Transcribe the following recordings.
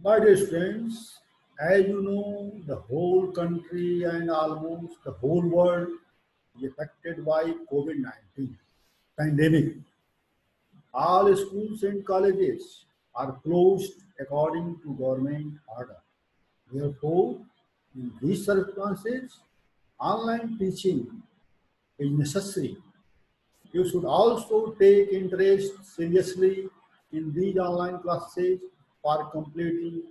My dear students, as you know, the whole country and almost the whole world is affected by COVID-19 pandemic. All schools and colleges are closed according to government order. Therefore, in these circumstances, online teaching is necessary. You should also take interest seriously in these online classes for completing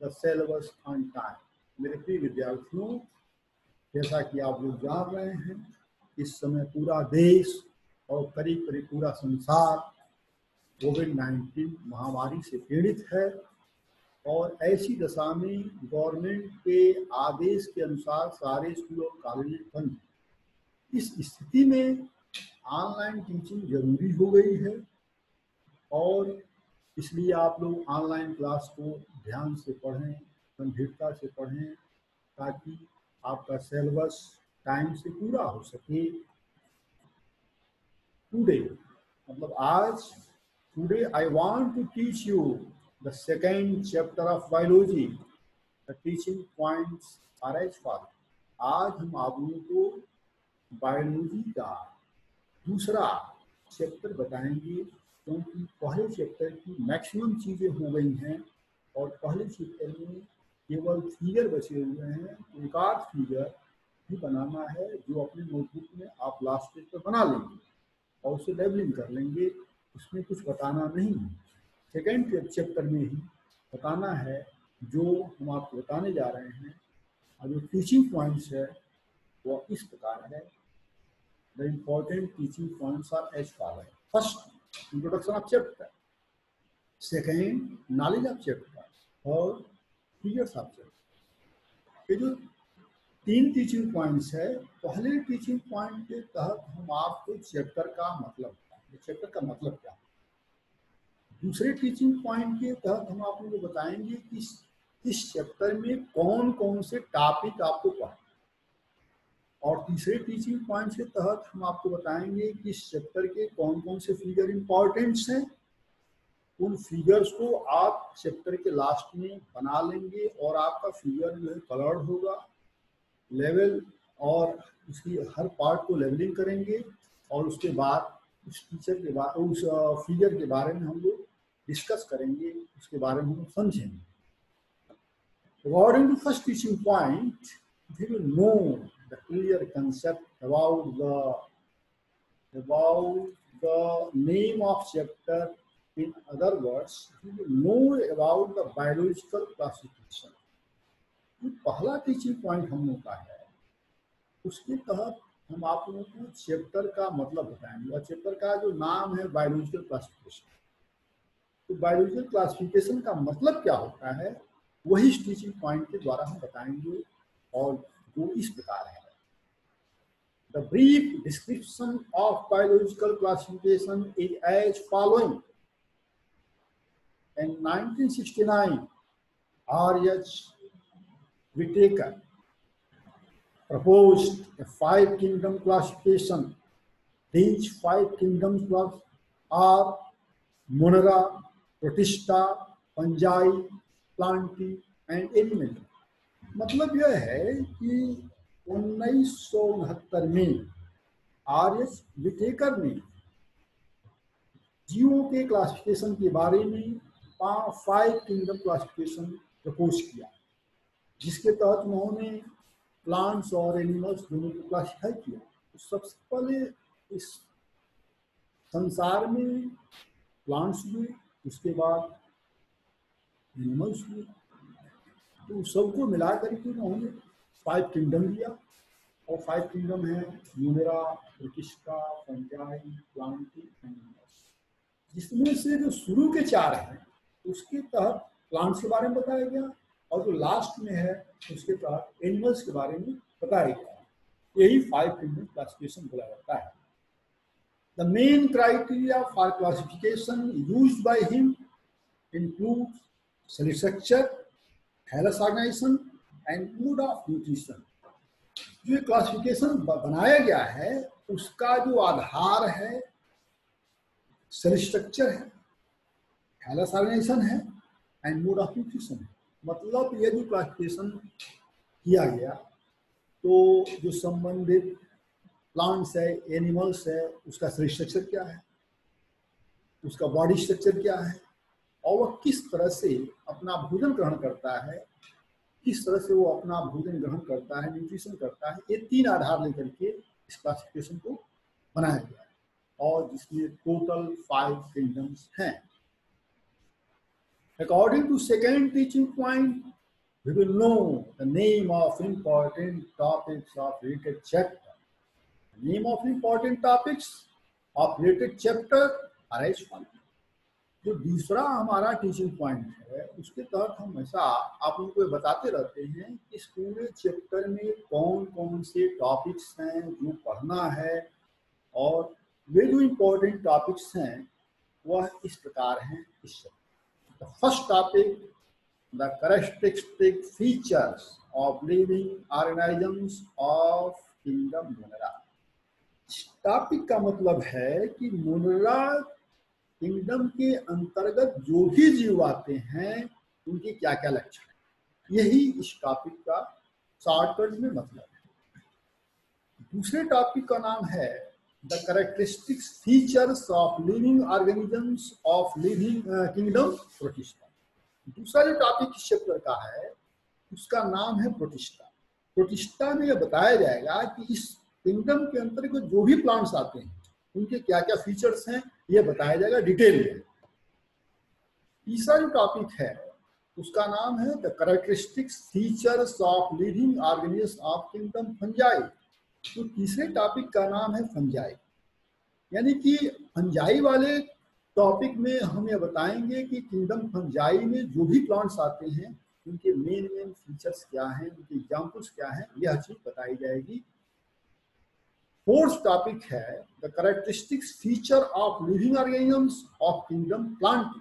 the syllabus on time. मेरे प्रिय विद्यार्थियों, जैसा कि आप लोग जान रहे हैं, इस समय पूरा देश और करीब करीब पूरा संसार कोविड-19 महामारी से पीड़ित है और ऐसी दशा में गवर्नमेंट के आदेश के अनुसार सारे स्कूल और कॉलेज बंद हैं। इस स्थिति में ऑनलाइन टीचिंग जरूरी हो गई है और इसलिए आप लोग ऑनलाइन क्लास को ध्यान से पढ़ें, गंभीरता से पढ़ें ताकि आपका सिलेबस टाइम से पूरा हो सके। टुडे मतलब आज today I want to teach you the second chapter of biology. The teaching points are as follow. आज हम आप लोगों को बायोलॉजी का दूसरा चैप्टर बताएंगे क्योंकि पहले चैप्टर की मैक्सिमम चीज़ें हो गई हैं और पहले चैप्टर में केवल फिगर बचे हुए हैं। एक आध फिगर भी बनाना है जो अपने नोटबुक में आप लास्ट पेज पर बना लेंगे और उसे लेबलिंग कर लेंगे, उसमें कुछ बताना नहीं है। सेकेंड चैप्टर में ही बताना है जो हम आपको बताने जा रहे हैं और जो टीचिंग पॉइंट्स है वो इस प्रकार है। The important teaching points are as follows. First, introduction of chapter. Second, knowledge of chapter. Third, figures of chapter. ये जो तीन टीचिंग पॉइंट्स है, पहले टीचिंग पॉइंट के तहत हम आपको चैप्टर का मतलब चैप्टर का मतलब क्या है। दूसरे टीचिंग पॉइंट के तहत हम आप लोगों को बताएंगे कि इस चैप्टर में कौन कौन से टॉपिक आपको पढ़ना। और तीसरे टीचिंग पॉइंट के तहत हम आपको बताएंगे कि इस चैप्टर के कौन कौन से फिगर इंपॉर्टेंट्स हैं। उन फिगर्स को आप चैप्टर के लास्ट में बना लेंगे और आपका फिगर जो है कलर्ड होगा, लेवल और उसकी हर पार्ट को लेवलिंग करेंगे और उसके बाद उस टीचर के बाद उस फिगर के बारे में हम लोग डिस्कस करेंगे, उसके बारे में हम समझेंगे। According to first teaching point, we will know the clear concept about the name of chapter. In other words, we will know about the biological classification. ये पहला टीचिंग पॉइंट हम लोग का है, उसके तहत हम आप लोगों को चैप्टर का मतलब बताएंगे और चैप्टर का जो नाम है बायोलॉजिकल क्लासिफिकेशन। तो बायोलॉजिकल क्लासिफिकेशन का मतलब क्या होता है वही इस टीचिंग पॉइंट के द्वारा हम बताएंगे और वो इस प्रकार है। The brief description of biological classification is as following. In 1969, R.H. Whitaker proposed a five-kingdom classification. These five kingdoms are Monera, Protista, Fungi, Plantae and Animalia. मतलब यह है कि 1969 में R.H. विटेकर ने जीवों के क्लासिफिकेशन के बारे में फाइव किंगडम क्लासिफिकेशन प्रपोज किया, जिसके तहत उन्होंने प्लांट्स और एनिमल्स दोनों को क्लासिफाई किया। तो सबसे पहले इस संसार में प्लांट्स हुए, उसके बाद एनिमल्स हुए, तो सबको मिलाकर के उन्होंने फाइव किंगडम दिया और फाइव किंगडम है मोनेरा, प्रोटिस्टा, फंजाई, प्लांटी, जिसमें से जो शुरू के चार हैं उसके तहत प्लांट्स के बारे में बताया गया और जो लास्ट में है उसके तहत एनिमल्स के बारे में बताया गया। यही फाइव किंगडम क्लासिफिकेशन बोला जाता है। The main criteria for classification used by him include cell structure, thallus organisation and mode of nutrition. जो क्लासिफिकेशन बनाया गया है उसका जो आधार है सेल स्ट्रक्चर है, थैलस ऑर्गेनाइजेशन है एंड मोड ऑफ न्यूट्रिशन है। मतलब ये जो क्लासिफिकेशन किया गया तो जो संबंधित प्लांट्स है, एनिमल्स है, उसका सेल स्ट्रक्चर क्या है, उसका बॉडी स्ट्रक्चर क्या है, और वह किस तरह से अपना भोजन ग्रहण करता है, किस तरह से वो अपना भोजन ग्रहण करता है, न्यूट्रिशन करता है, ये 3 आधार लेकर के इस क्लासिफिकेशन को बनाया गया है और जिसमें टोटल 5 किंगडम्स हैं। According to second teaching point, we will know the name of important topics of related chapter. The name of important topics of related chapter are as follows. जो दूसरा हमारा टीचिंग पॉइंट है उसके तहत हम हमेशा आप लोगों को बताते रहते हैं कि इस पूरे चैप्टर में कौन कौन से टॉपिक्स हैं जो पढ़ना है, और वे जो इम्पोर्टेंट टॉपिक्स हैं वह इस प्रकार हैं इस chapter. The first topic, the characteristic features of living organisms of kingdom Munera. इस टॉपिक का मतलब है कि मुनरा किंगडम के अंतर्गत जो भी जीव आते हैं उनके क्या क्या लक्षण है, यही इस टॉपिक का शॉर्टकट में मतलब है। दूसरे टॉपिक का नाम है the characteristics features of living organisms of living kingdom protista. दूसरा जो टॉपिक इस चैप्टर का है उसका नाम है प्रोटिस्टा। प्रोटिस्टा में यह बताया जाएगा कि इस किंगडम के अंतर्गत जो भी प्लांट्स आते हैं उनके क्या क्या फीचर्स हैं यह बताया जाएगा डिटेल में। तीसरा जो टॉपिक है उसका नाम है the characteristics features of living organisms of kingdom fungi. तो तीसरे टॉपिक का नाम है फंजाई, यानी कि फंजाई वाले टॉपिक में हम ये बताएंगे कि किंगडम फंजाई में जो भी प्लांट्स आते हैं उनके मेन फीचर्स क्या हैं, उनके एग्जांपल्स क्या हैं, यह चीज बताई जाएगी। फोर्थ टॉपिक है the characteristics feature of living organisms of kingdom plant.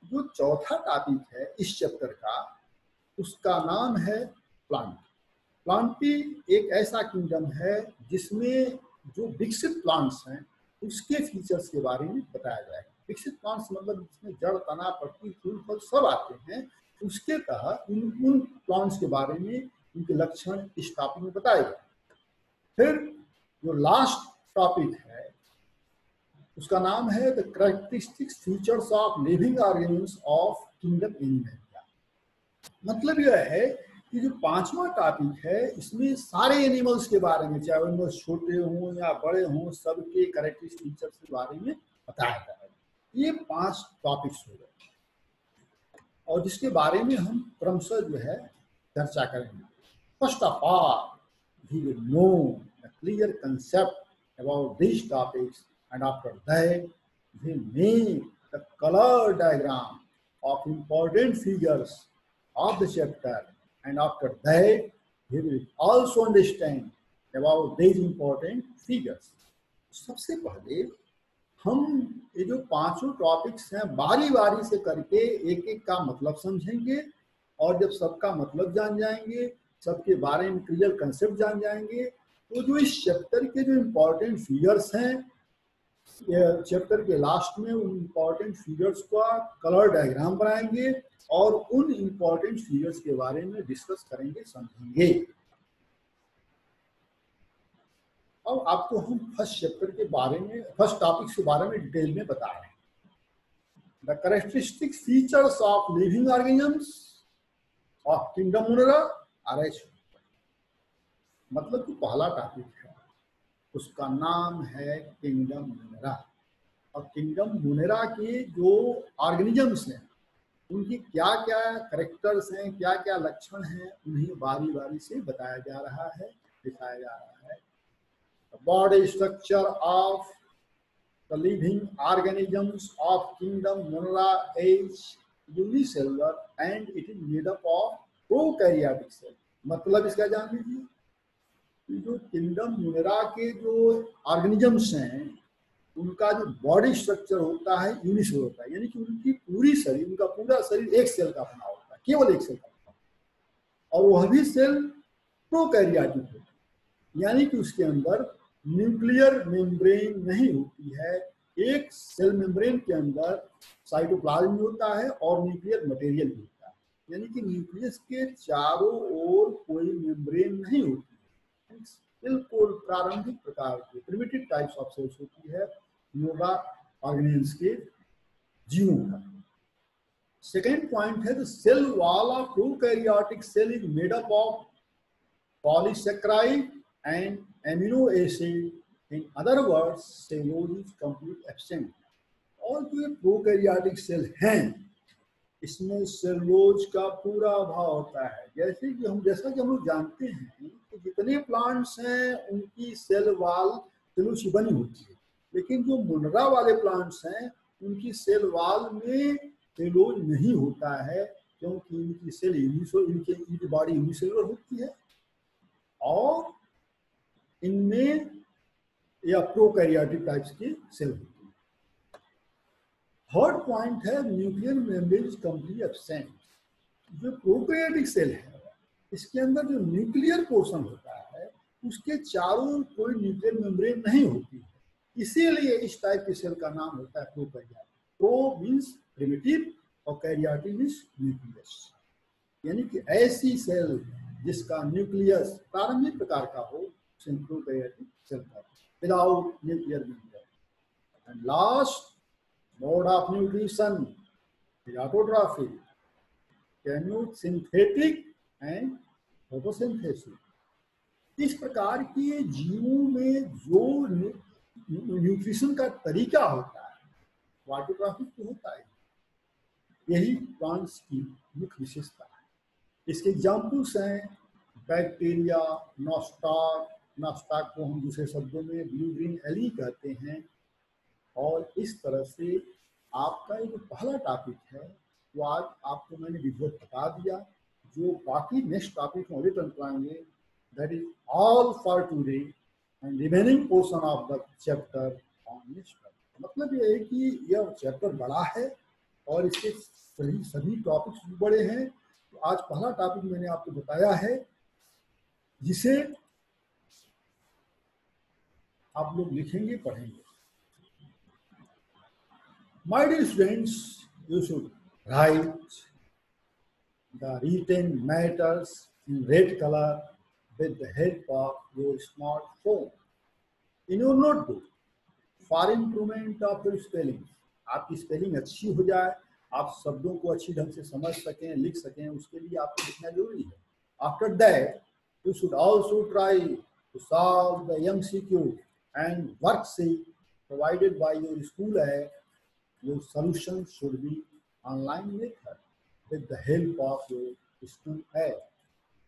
जो चौथा टॉपिक है इस चैप्टर का उसका नाम है प्लांट। प्लांटी एक ऐसा किंगडम है जिसमें जो विकसित प्लांट्स हैं उसके फीचर्स के बारे में बताया जाएगा। विकसित प्लांट्स मतलब जिसमें जड़, तना, पत्ती, फूल, फल सब आते हैं, उसके तहत उन प्लांट्स के बारे में उनके लक्षण इस टॉपिक में बताए गए। फिर जो लास्ट टॉपिक है उसका नाम है the characteristics features of living organisms of kingdom animal. मतलब यह है कि जो पांचवा टॉपिक है इसमें सारे एनिमल्स के बारे में, चाहे एनिमल्स छोटे हों या बड़े हों, सबके कैरेक्टरिस्टिक फीचर्स के बारे में बताया जाएगा। ये 5 टॉपिक्स हो गए और जिसके बारे में हम क्रमशः जो है चर्चा करेंगे। First of all we will know the clear concept about this topics and after that we make the colour diagram of important figures of the chapter, and after that we will also understand about these important figures. सबसे पहले हम ये जो 5 topics हैं बारी बारी से करके एक एक का मतलब समझेंगे, और जब सबका मतलब जान जाएंगे, सबके बारे में क्लियर कंसेप्ट जान जाएंगे, तो जो इस चैप्टर के जो इम्पोर्टेंट फिगर्स हैं चैप्टर के लास्ट में उन इम्पोर्टेंट फिगर्स का कलर डायग्राम बनाएंगे और उन इम्पोर्टेंट फिगर्स के बारे में डिस्कस करेंगे, समझेंगे। अब आपको हम फर्स्ट चैप्टर के बारे में, फर्स्ट टॉपिक के बारे में डिटेल में बता रहे हैं। The characteristic features of living organisms of kingdom Monera are as. मतलब कि पहला टॉपिक है उसका नाम है किंगडम मुनेरा, और किंगडम मुनेरा के जो ऑर्गेनिजम्स हैं उनकी क्या क्या कैरेक्टर्स हैं, क्या क्या लक्षण हैं, उन्हें बारी बारी से बताया जा रहा है, दिखाया जा रहा है। Body structure of the living organisms of kingdom Monera is unicellular and it is made up of prokaryotic cell. मतलब इसका जान लीजिए, जो किंगडम मुनेरा के जो ऑर्गेनिजम्स हैं उनका जो बॉडी स्ट्रक्चर होता है यूनिसेलुलर होता है, यानी कि उनकी पूरी शरीर, उनका पूरा शरीर एक सेल का बना होता है, केवल एक सेल का बना, और वह भी सेल प्रोकैरियोटिक होता है, यानी कि उसके अंदर न्यूक्लियर मेम्ब्रेन नहीं होती है। एक सेल मेम्ब्रेन के अंदर साइटोप्लाज्म में होता है और न्यूक्लियर मटेरियल भी होता है, यानी कि न्यूक्लियस के चारों ओर कोई मेम्ब्रेन नहीं होती है, बिल्कुल प्रारंभिक प्रकार के प्रिमिटिव टाइप्स ऑफ सेल्स होती है न्यूरा ऑर्गेनिल्स के जीवों का। सेकेंड पॉइंट है the cell wall of prokaryotic cell is made up of polysaccharide and amino acid, in other words cellulose is complete absent. और जो ये प्रोकैरियोटिक सेल हैं इसमें सेलुलोज का पूरा अभाव होता है। जैसा कि हम लोग जानते हैं कि जितने प्लांट्स हैं उनकी सेल वॉल सेलुलोज की बनी होती है, लेकिन जो मुनरा वाले प्लांट्स हैं उनकी सेल वॉल में सेलुलोज नहीं होता है, क्योंकि इनकी सेल इनकी बॉडी यूनिसेलुलर होती है और इनमें या प्रोकैरियोटिक टाइप्स की सेल होती है। थर्ड पॉइंट है nuclear membrane is completely absent. जो प्रोकैरियोटिक सेल है इसके अंदर जो न्यूक्लियर पोर्शन होता है उसके चारों कोई न्यूक्लियर मेम्ब्रेन नहीं होती है, इसीलिए इस टाइप के सेल का नाम होता है प्रोकैरियोटिक। प्रो मीन्स प्रिमिटिव और कैरियोटिक मीन्स न्यूक्लियस, यानी कि ऐसी सेल जिसका न्यूक्लियस प्रारंभिक प्रकार का हो उसे प्रोकैरियोटिक सेल का without nuclear membrane. And last mode of nutrition is autotrophic, chemosynthetic and photosynthesis। इस प्रकार के जीवों में जो न्यूट्रिशन का तरीका होता है वो ऑटोट्रॉफिक तो होता है, यही प्लांट्स की मुख्य विशेषता है। इसके एग्जाम्पल्स हैं बैक्टीरिया, नॉस्टाक को हम दूसरे शब्दों में ब्लू ग्रीन एली कहते हैं। और इस तरह से आपका ये जो पहला टॉपिक है वो आज आपको मैंने विधिवत बता दिया। जो बाकी नेक्स्ट टॉपिक में रिटर्न पाएंगे that is all for today and remaining portion of the chapter on next. मतलब ये है कि यह चैप्टर बड़ा है और इसके सभी टॉपिक्स भी बड़े हैं। तो आज पहला टॉपिक मैंने आपको बताया है जिसे आप लोग लिखेंगे पढ़ेंगे। My dear students, you should write the written matters in red color with the help of your smartphone in your notebook for improvement of your spelling। आपकी स्पेलिंग अच्छी हो जाए, आप शब्दों को अच्छी ढंग से समझ सकें, लिख सकें, उसके लिए आपको लिखना जरूरी है। After that, you should also try to solve the MCQ and worksheet provided by your school app। Your solution should be online method with the help of your school app।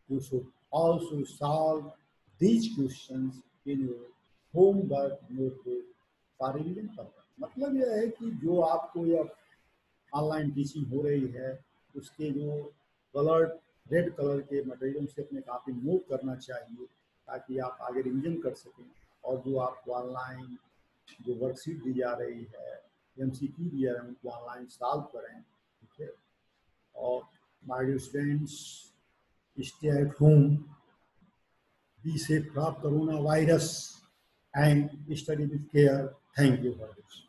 You should also solve these questions in your homework notebook for revision purpose। मतलब यह है कि जो आपको यह online teaching हो रही है उसके जो कलर रेड कलर के मटेरियल से अपने काफी नोट करना चाहिए ताकि आप आगे रिविजन कर सकें। और जो आपको ऑनलाइन जो वर्कशीट दी जा रही है, MCQ दिया है, उनको ऑनलाइन सॉल्व करें, ठीक है। और my dear students, stay at home, be safe from corona virus and study with care. Thank you for this.